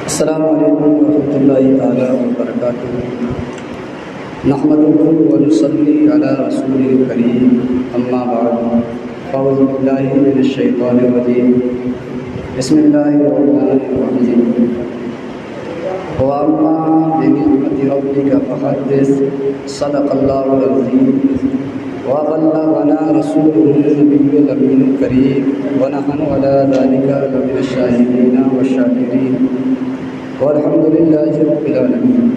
السلام علیکم ورحمۃ اللہ تعالیٰ وبرکاتہ۔ نحمدہ ونصلی علی رسول الکریم، اما بعد، اعوذ باللہ من الشیطان الرجیم، بسم اللہ الرحمن الرحیم۔ وَأَمَّا بِنِعْمَةِ رَبِّكَ فَحَدِّثْ، صدق اللہ العظیم۔ وَبَلَّغَنَا رَسُولُهُ النَّبِيُّ الْأَمِينُ الْكَرِيمُ، وَنَحْنُ عَلَىٰ ذَلِكَ لَمِنَ الشَّاهِدِينَ وَالشَّاكِرِينَ، والحمد للہ رب العالمین۔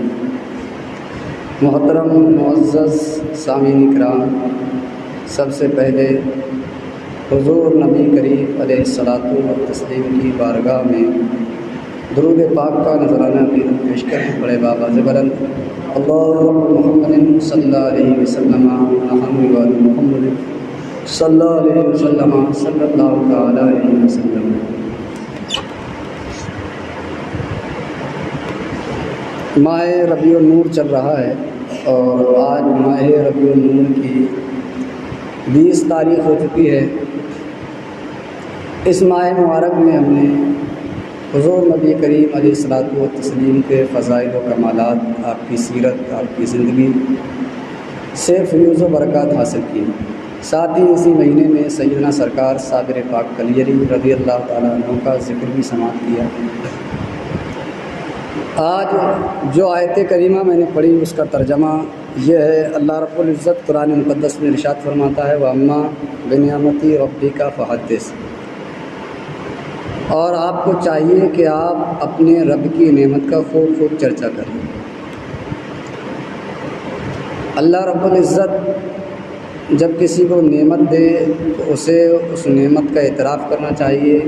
محترم معزز سامعین کرام، سب سے پہلے حضور نبی کریم علیہ الصلاۃ والتسلیم کی بارگاہ میں درود پاک کا نذرانہ عقیدت پیش کریں۔ بڑے بابا بلند اللہم محمد صلی اللہ علیہ وسلم محمد صلی اللہ علیہ وسلم صلی اللہ تعالی علیہ وسلم۔ ماہ ربیع النور چل رہا ہے اور آج ماہ ربیع النور کی 20 تاریخ ہو چکی ہے۔ اس ماہ مبارک میں ہم نے حضور نبی کریم علیہ الصلاۃ والتسلیم کے فضائل و کمالات، آپ کی سیرت، آپ کی زندگی سے فیوز و برکات حاصل کی۔ ساتھ ہی اسی مہینے میں سیدنا سرکار صابر پاک کلیری رضی اللہ تعالیٰ عنہ کا ذکر بھی سماعت کیا۔ آج جو آیت کریمہ میں نے پڑھی اس کا ترجمہ یہ ہے۔ اللہ رب العزت قرآن مقدس میں ارشاد فرماتا ہے، وَأَمَّا بِنِعْمَةِ رَبِّكَ فَحَدِّثْ، اور آپ کو چاہیے کہ آپ اپنے رب کی نعمت کا خوب خوب چرچا کریں۔ اللہ رب العزت جب کسی کو نعمت دے تو اسے اس نعمت کا اعتراف کرنا چاہیے،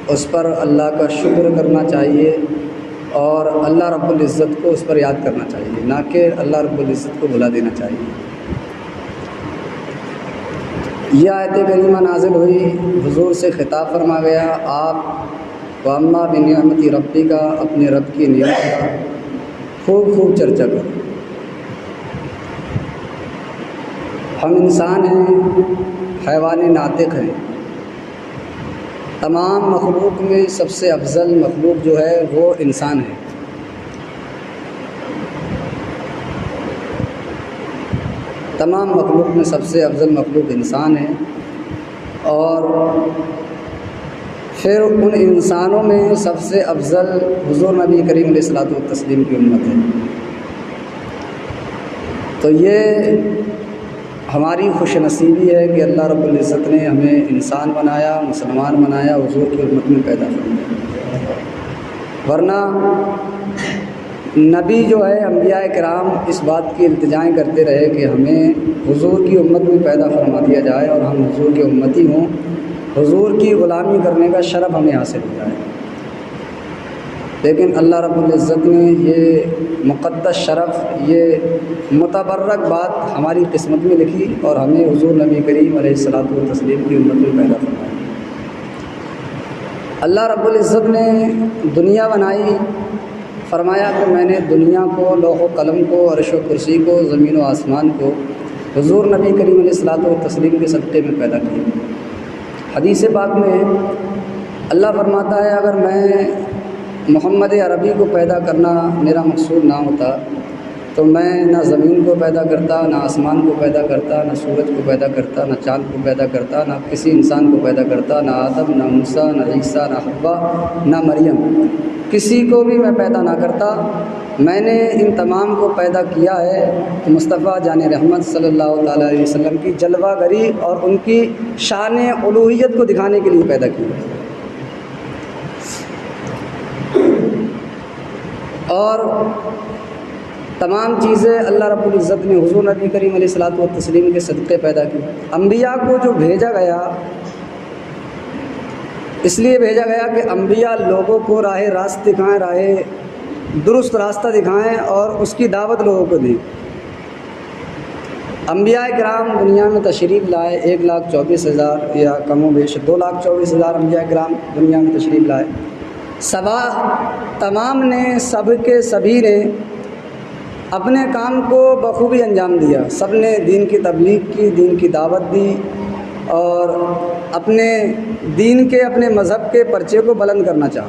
اس پر اللہ کا شکر کرنا چاہیے اور اللہ رب العزت کو اس پر یاد کرنا چاہیے، نہ کہ اللہ رب العزت کو بھلا دینا چاہیے۔ یہ آیت کریمہ نازل ہوئی، حضور سے خطاب فرما گیا، آپ وَأَمَّا بِنِعْمَةِ رَبِّكَ، اپنے رب کی نعمت کا خوب خوب چرچا کرو۔ ہم انسان ہیں، حیوان ناطق ہیں۔ تمام مخلوق میں سب سے افضل مخلوق جو ہے وہ انسان ہے۔ تمام مخلوق میں سب سے افضل مخلوق انسان ہے، اور پھر ان انسانوں میں سب سے افضل حضور نبی کریم علیہ الصلاۃ والتسلیم کی امت ہے۔ تو یہ ہماری خوش نصیبی ہے کہ اللہ رب العزت نے ہمیں انسان بنایا، مسلمان بنایا، حضور کی امت میں پیدا فرمایا۔ ورنہ نبی جو ہے، انبیاء کرام اس بات کی التجائیں کرتے رہے کہ ہمیں حضور کی امت میں پیدا فرما دیا جائے اور ہم حضور کے امتی ہوں، حضور کی غلامی کرنے کا شرف ہمیں حاصل ہو جائے۔ لیکن اللہ رب العزت نے یہ مقدس شرف، یہ متبرک بات ہماری قسمت میں لکھی اور ہمیں حضور نبی کریم علیہ الصلاۃ والتسلیم کی امت میں پیدا فرمایا۔ اللہ رب العزت نے دنیا بنائی، فرمایا کہ میں نے دنیا کو، لوح و قلم کو، عرش و کرسی کو، زمین و آسمان کو حضور نبی کریم علیہ الصلاۃ والتسلیم کے صدقے میں پیدا کیا۔ حدیث پاک میں اللہ فرماتا ہے، اگر میں محمد عربی کو پیدا کرنا میرا مقصود نہ ہوتا تو میں نہ زمین کو پیدا کرتا، نہ آسمان کو پیدا کرتا، نہ سورج کو پیدا کرتا، نہ چاند کو پیدا کرتا، نہ کسی انسان کو پیدا کرتا، نہ آدم، نہ موسیٰ، نہ عیسیٰ، نہ حوا، نہ مریم، کسی کو بھی میں پیدا نہ کرتا۔ میں نے ان تمام کو پیدا کیا ہے تو مصطفیٰ جان رحمت صلی اللہ تعالیٰ علیہ وسلم کی جلوہ گری اور ان کی شان الوہیت کو دکھانے کے لیے پیدا کیا۔ اور تمام چیزیں اللہ رب العزت نے حضور نبی کریم علیہ الصلاۃ والتسلیم کے صدقے پیدا کی۔ انبیاء کو جو بھیجا گیا، اس لیے بھیجا گیا کہ انبیاء لوگوں کو راہ راست دکھائیں، راہ درست راستہ دکھائیں اور اس کی دعوت لوگوں کو دیں۔ انبیاء کرام دنیا میں تشریف لائے، 1,24,000 یا کم و بیش 2,24,000 انبیاء کرام دنیا میں تشریف لائے۔ تمام نے، سب کے سبھی نے اپنے کام کو بخوبی انجام دیا۔ سب نے دین کی تبلیغ کی، دین کی دعوت دی اور اپنے دین کے، اپنے مذہب کے پرچے کو بلند کرنا چاہا۔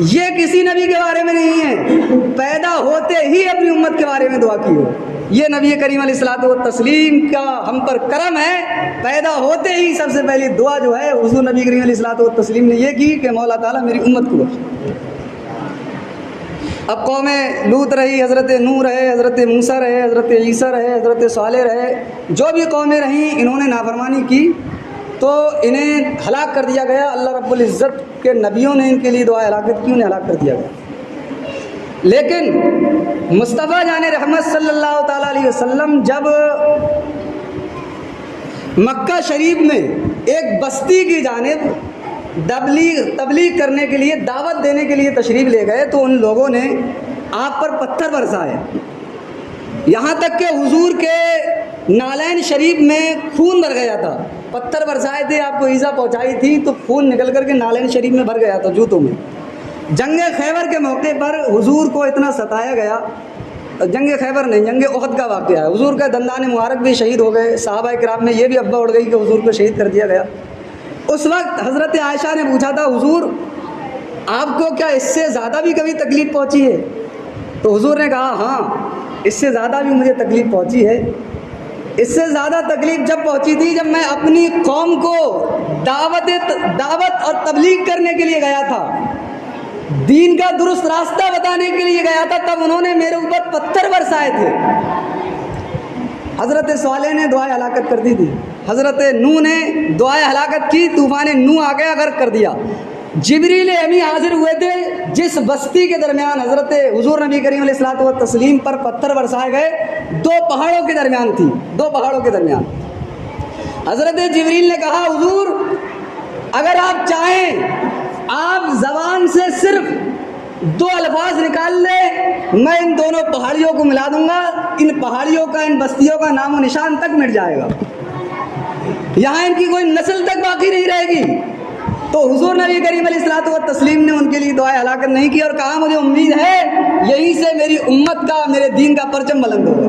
یہ کسی نبی کے بارے میں نہیں ہے، پیدا ہوتے ہی اپنی امت کے بارے میں دعا کی ہو۔ یہ نبی کریم علیہ الصلوۃ والتسلیم کا ہم پر کرم ہے، پیدا ہوتے ہی سب سے پہلی دعا جو ہے حضور نبی کریم علیہ الصلوۃ والتسلیم نے یہ کی کہ مولا تعالیٰ میری امت کو بخش۔ اب قوم لوط رہی، حضرت نوح رہے، حضرت موسیٰ رہے، حضرت عیسیٰ رہے، حضرت صالح رہے، جو بھی قومیں رہیں انہوں نے نافرمانی کی تو انہیں ہلاک کر دیا گیا۔ اللہ رب العزت کے نبیوں نے ان کے لیے دعا ہلاکت کی، انہیں ہلاک کر دیا گیا۔ لیکن مصطفیٰ جان رحمت صلی اللہ تعالیٰ علیہ وسلم جب مکہ شریف میں ایک بستی کی جانب تبلیغ کرنے کے لیے، دعوت دینے کے لیے تشریف لے گئے تو ان لوگوں نے آپ پر پتھر برسائے، یہاں تک کہ حضور کے نالین شریف میں خون بھر گیا تھا۔ پتھر برسائے تھے، آپ کو ایذا پہنچائی تھی تو خون نکل کر کے نالین شریف میں بھر گیا تھا، جوتوں میں۔ جنگ خیبر کے موقع پر حضور کو اتنا ستایا گیا، جنگ خیبر نہیں، جنگ احد کا واقعہ ہے، حضور کا دندان مبارک بھی شہید ہو گئے، صحابہ کرام میں یہ بھی افواہ اڑ گئی کہ حضور کو شہید کر دیا گیا۔ اس وقت حضرت عائشہ نے پوچھا تھا حضور آپ کو کیا اس سے زیادہ بھی کبھی تکلیف پہنچی ہے؟ تو حضور نے کہا ہاں اس سے زیادہ بھی مجھے تکلیف پہنچی ہے۔ اس سے زیادہ تکلیف جب پہنچی تھی جب میں اپنی قوم کو دعوت اور تبلیغ کرنے کے لیے گیا تھا، دین کا درست راستہ بتانے کے لیے گیا تھا، تب انہوں نے میرے اوپر پتھر برسائے تھے۔ حضرت صالح نے دعائے ہلاکت کر دی تھی، حضرت نوح نے دعائے ہلاکت کی، طوفان نوح آ گیا، غرق کر دیا۔ جبریل امی حاضر ہوئے تھے جس بستی کے درمیان حضرت حضور نبی کریم علیہ الصلوۃ والتسلیم پر پتھر برسائے گئے، دو پہاڑوں کے درمیان تھی، دو پہاڑوں کے درمیان۔ حضرت جبریل نے کہا حضور اگر آپ چاہیں آپ زبان سے صرف دو الفاظ نکال لیں، میں ان دونوں پہاڑیوں کو ملا دوں گا، ان پہاڑیوں کا، ان بستیوں کا نام و نشان تک مٹ جائے گا، یہاں ان کی کوئی نسل تک باقی نہیں رہے گی۔ تو حضور نبی کریم علیہ الصلوۃ والتسلیم نے ان کے لیے دعائے ہلاکت نہیں کی اور کہا مجھے امید ہے یہیں سے میری امت کا، میرے دین کا پرچم بلند ہوگا۔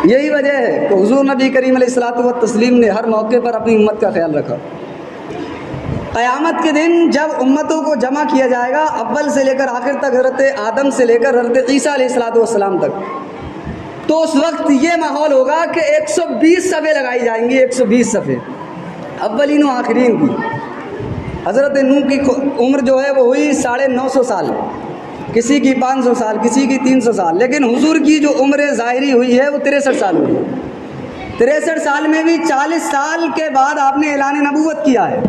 یہی وجہ ہے کہ حضور نبی کریم علیہ الصلوۃ والتسلیم نے ہر موقع پر اپنی امت کا خیال رکھا۔ قیامت کے دن جب امتوں کو جمع کیا جائے گا، اول سے لے کر آخر تک، حضرت آدم سے لے کر حضرت عیسیٰ علیہ الصلوۃ والسلام تک، تو اس وقت یہ ماحول ہوگا کہ 120 صفیں لگائی جائیں گی، 120 صفیں اولین و آخرین کی۔ حضرت نوح کی عمر جو ہے وہ ہوئی 950 سال، کسی کی 500 سال، کسی کی 300 سال، لیکن حضور کی جو عمر ظاہری ہوئی ہے وہ 63 سال ہوئی ہے۔ 63 سال میں بھی 40 سال کے بعد آپ نے اعلان نبوت کیا ہے،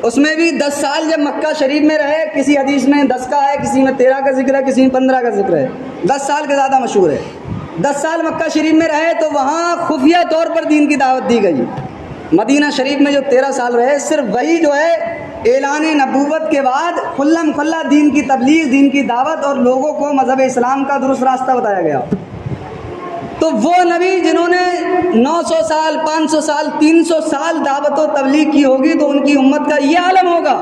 اس میں بھی 10 سال جب مکہ شریف میں رہے، کسی حدیث میں 10 کا ہے، کسی میں 13 کا ذکر ہے، کسی میں 15 کا ذکر ہے، 10 سال کے زیادہ مشہور ہے۔ 10 سال مکہ شریف میں رہے تو وہاں خفیہ طور پر دین کی دعوت دی گئی۔ مدینہ شریف میں جو 13 سال رہے، صرف وہی جو ہے اعلان نبوت کے بعد کھلم کھلا دین کی تبلیغ، دین کی دعوت اور لوگوں کو مذہب اسلام کا درست راستہ بتایا گیا۔ تو وہ نبی جنہوں نے 900 سال، 500 سال، 300 سال دعوت و تبلیغ کی ہوگی تو ان کی امت کا یہ عالم ہوگا۔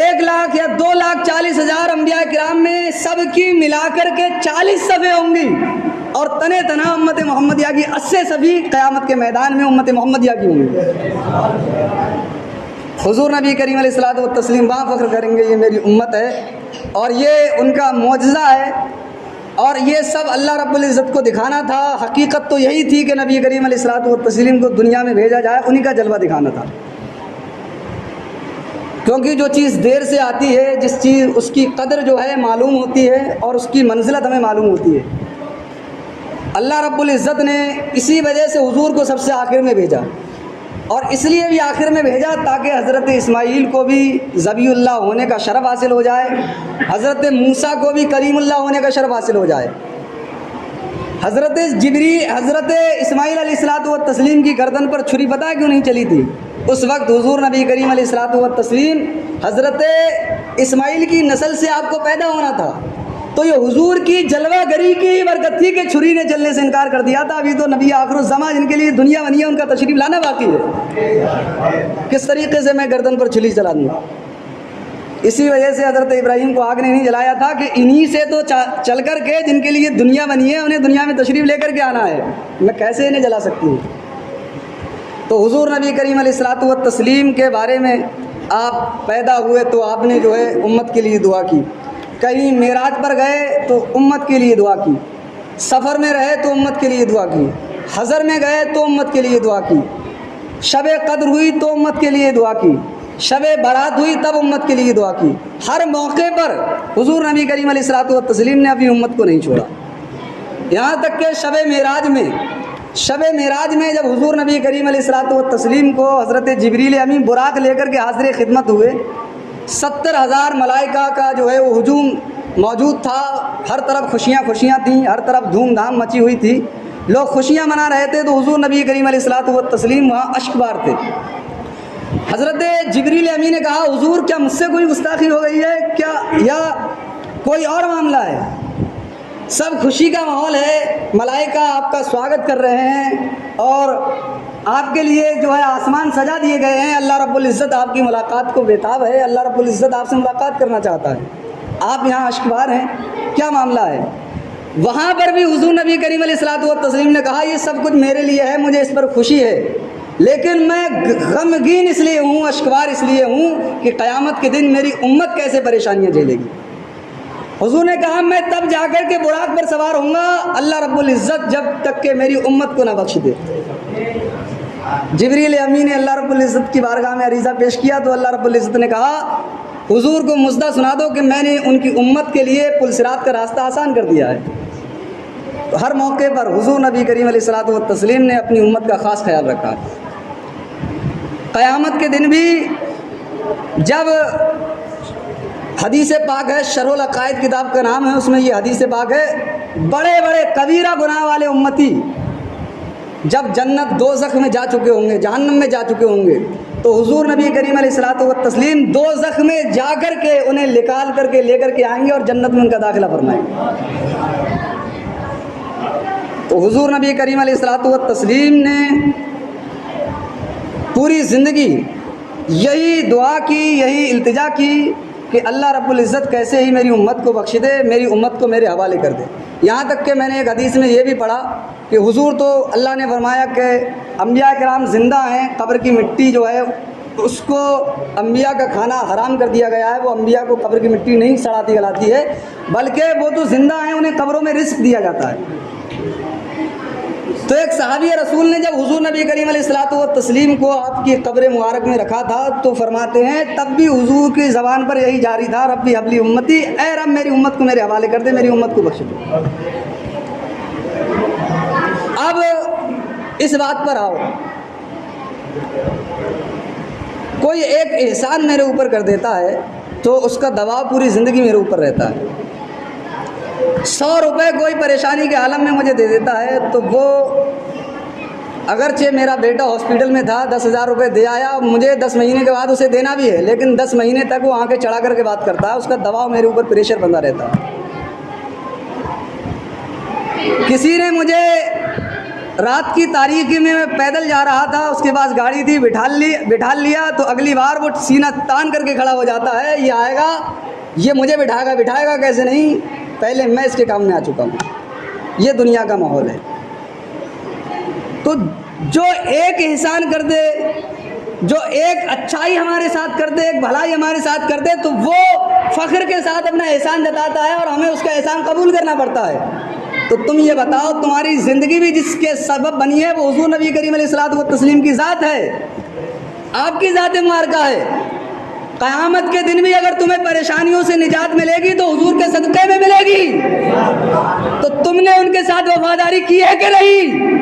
1 لاکھ یا 2,40,000 انبیاء کرام میں سب کی ملا کر کے 40 صفیں ہوں گی، اور تنے تنہا امت محمدیہ کی 80 صفیں قیامت کے میدان میں امت محمدیہ کی ہوں گی۔ حضور نبی کریم علیہ الصلوۃ والتسلیم وہاں فخر کریں گے یہ میری امت ہے، اور یہ ان کا معجزہ ہے، اور یہ سب اللہ رب العزت کو دکھانا تھا۔ حقیقت تو یہی تھی کہ نبی کریم علیہ الصلوۃ والتسلیم کو دنیا میں بھیجا جائے، انہی کا جلوہ دکھانا تھا، کیونکہ جو چیز دیر سے آتی ہے، جس چیز اس کی قدر جو ہے معلوم ہوتی ہے اور اس کی منزلت ہمیں معلوم ہوتی ہے۔ اللہ رب العزت نے اسی وجہ سے حضور کو سب سے آخر میں بھیجا، اور اس لیے بھی آخر میں بھیجا تاکہ حضرت اسماعیل کو بھی ذبیح اللہ ہونے کا شرف حاصل ہو جائے، حضرت موسیٰ کو بھی کلیم اللہ ہونے کا شرف حاصل ہو جائے۔ حضرت اسماعیل علیہ الصلوۃ والتسلیم کی گردن پر چھری پتہ ہے کیوں نہیں چلی تھی؟ اس وقت حضور نبی کریم علیہ الصلوۃ والتسلیم حضرت اسماعیل کی نسل سے آپ کو پیدا ہونا تھا، تو یہ حضور کی جلوہ گری کی ہی برکت تھی کہ چھری نے چلنے سے انکار کر دیا تھا۔ ابھی تو نبی آخر الزمان جن کے لیے دنیا بنی ہے ان کا تشریف لانا باقی ہے، کس طریقے سے میں گردن پر چھری چلا دوں؟ اسی وجہ سے حضرت ابراہیم کو آگ نے نہیں جلایا تھا کہ انہی سے تو چل کر کے جن کے لیے دنیا بنی ہے انہیں دنیا میں تشریف لے کر کے آنا ہے، میں کیسے انہیں جلا سکتی ہوں؟ تو حضور نبی کریم علیہ الصلوۃ والتسلیم کے بارے میں آپ پیدا ہوئے تو آپ نے جو ہے امت کے لیے دعا کی، کہیں معراج پر گئے تو امت کے لیے دعا کی، سفر میں رہے تو امت کے لیے دعا کی، حضر میں گئے تو امت کے لیے دعا کی، شب قدر ہوئی تو امت کے لیے دعا کی، شب برات ہوئی تب امت کے لیے دعا کی۔ ہر موقع پر حضور نبی کریم علیہ الصلوۃ والتسلیم نے اپنی امت کو نہیں چھوڑا۔ یہاں تک کہ شب معراج میں جب حضور نبی کریم علیہ الصلوۃ والتسلیم کو حضرت جبریل امین براق لے کر کے حاضر خدمت ہوئے، 70,000 ملائکہ کا جو ہے وہ ہجوم موجود تھا، ہر طرف خوشیاں تھیں، ہر طرف دھوم دھام مچی ہوئی تھی، لوگ خوشیاں منا رہے تھے، تو حضور نبی کریم علیہ الصلوۃ والتسلیم وہاں اشک بار تھے۔ حضرت جبریل امین نے کہا حضور کیا مجھ سے کوئی گستاخی ہو گئی ہے کیا، یا کوئی اور معاملہ ہے؟ سب خوشی کا ماحول ہے، ملائکہ آپ کا سواگت کر رہے ہیں اور آپ کے لیے جو ہے آسمان سجا دیے گئے ہیں، اللہ رب العزت آپ کی ملاقات کو بےتاب ہے، اللہ رب العزت آپ سے ملاقات کرنا چاہتا ہے، آپ یہاں اشکبار ہیں، کیا معاملہ ہے؟ وہاں پر بھی حضور نبی کریم علیہ الصلوۃ والتسلیم نے کہا یہ سب کچھ میرے لیے ہے، مجھے اس پر خوشی ہے، لیکن میں غمگین اس لیے ہوں، اشکبار اس لیے ہوں کہ قیامت کے دن میری امت کیسے پریشانیاں جھیلے گی۔ حضور نے کہا میں تب جا کر کے براق پر سوار ہوں گا اللہ رب العزت جب تک کہ میری امت کو نہ بخش دے۔ جبریل امین نے اللہ رب العزت کی بارگاہ میں عریضہ پیش کیا تو اللہ رب العزت نے کہا حضور کو مژدہ سنا دو کہ میں نے ان کی امت کے لیے پل صراط کا راستہ آسان کر دیا ہے۔ تو ہر موقع پر حضور نبی کریم علیہ الصلوۃ والتسلیم نے اپنی امت کا خاص خیال رکھا۔ قیامت کے دن بھی جب حدیث پاک ہے، شرح العقائد کتاب کا نام ہے، اس میں یہ حدیث پاک ہے، بڑے بڑے کبیرہ گناہ والے امتی جب جنت دوزخ میں جا چکے ہوں گے، جہنم میں جا چکے ہوں گے، تو حضور نبی کریم علیہ الصلوۃ والتسلیم دوزخ میں جا کر کے انہیں نکال کر کے لے کر کے آئیں گے اور جنت میں ان کا داخلہ فرمائیں گے۔ تو حضور نبی کریم علیہ الصلوۃ والتسلیم نے پوری زندگی یہی دعا کی، یہی التجا کی کہ اللہ رب العزت کیسے ہی میری امت کو بخش دے، میری امت کو میرے حوالے کر دے۔ یہاں تک کہ میں نے ایک حدیث میں یہ بھی پڑھا کہ حضور تو اللہ نے فرمایا کہ انبیاء کرام زندہ ہیں، قبر کی مٹی جو ہے اس کو انبیاء کا کھانا حرام کر دیا گیا ہے، وہ انبیاء کو قبر کی مٹی نہیں سڑاتی گلاتی ہے، بلکہ وہ تو زندہ ہیں، انہیں قبروں میں رزق دیا جاتا ہے۔ تو ایک صحابی رسول نے جب حضور نبی کریم علیہ الصلوۃ والتسلیم کو آپ کی قبر مبارک میں رکھا تھا تو فرماتے ہیں تب بھی حضور کی زبان پر یہی جاری تھا، ربی حبلی امتی، اے رب میری امت کو میرے حوالے کر دے، میری امت کو بخش دے۔ اب اس بات پر آؤ، کوئی ایک احسان میرے اوپر کر دیتا ہے تو اس کا دباؤ پوری زندگی میرے اوپر رہتا ہے۔ 100 روپے کوئی پریشانی کے عالم میں مجھے دے دیتا ہے تو وہ اگرچہ میرا بیٹا ہاسپٹل میں تھا، 10,000 روپے دے آیا، مجھے 10 مہینے کے بعد اسے دینا بھی ہے، لیکن 10 مہینے تک وہ آنکھیں چڑھا کر کے بات کرتا ہے، اس کا دباؤ میرے اوپر پریشر بندہ رہتا ہے۔ کسی نے مجھے رات کی تاریکی میں پیدل جا رہا تھا، اس کے پاس گاڑی تھی، بٹھا لیا تو اگلی بار وہ سینہ تان کر کے کھڑا ہو جاتا ہے، یہ آئے گا، یہ مجھے بٹھائے گا کیسے نہیں، پہلے میں اس کے کام میں آ چکا ہوں۔ یہ دنیا کا ماحول ہے۔ تو جو ایک احسان کر دے، جو ایک اچھائی ہمارے ساتھ کر دے، ایک بھلائی ہمارے ساتھ کر دے، تو وہ فخر کے ساتھ اپنا احسان جتاتا ہے اور ہمیں اس کا احسان قبول کرنا پڑتا ہے۔ تو تم یہ بتاؤ تمہاری زندگی بھی جس کے سبب بنی ہے وہ حضور نبی کریم علیہ الصلوۃ والتسلیم کی ذات ہے، آپ کی ذات مبارکہ ہے۔ قیامت کے دن بھی اگر تمہیں پریشانیوں سے نجات ملے گی تو حضور کے صدقے میں ملے گی۔ تو تم نے ان کے ساتھ وفاداری کی ہے کہ نہیں؟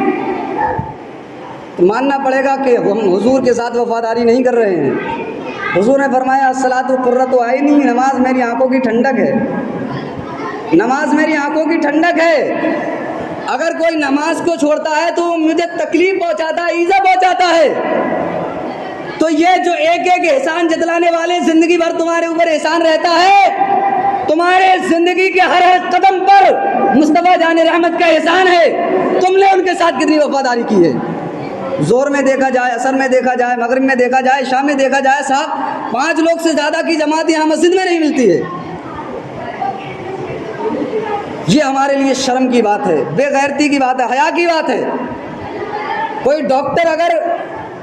تو ماننا پڑے گا کہ ہم حضور کے ساتھ وفاداری نہیں کر رہے ہیں۔ حضور نے فرمایا الصلاۃ قرۃ عینی، نماز میری آنکھوں کی ٹھنڈک ہے، نماز میری آنکھوں کی ٹھنڈک ہے۔ اگر کوئی نماز کو چھوڑتا ہے تو مجھے تکلیف پہنچاتا ہے، ایذا پہنچاتا ہے۔ تو یہ جو ایک ایک احسان جتلانے والے زندگی بھر تمہارے اوپر احسان رہتا ہے، تمہارے زندگی کے ہر قدم پر مصطفیٰ جان رحمت کا احسان ہے، تم نے ان کے ساتھ کتنی وفاداری کی ہے۔ زور میں دیکھا جائے، عصر میں دیکھا جائے، مغرب میں دیکھا جائے، شام میں دیکھا جائے، صاحب 5 لوگ سے زیادہ کی جماعت یہاں مسجد میں نہیں ملتی ہے۔ یہ ہمارے لیے شرم کی بات ہے، بے غیرتی کی بات ہے، حیا کی بات ہے۔ کوئی ڈاکٹر اگر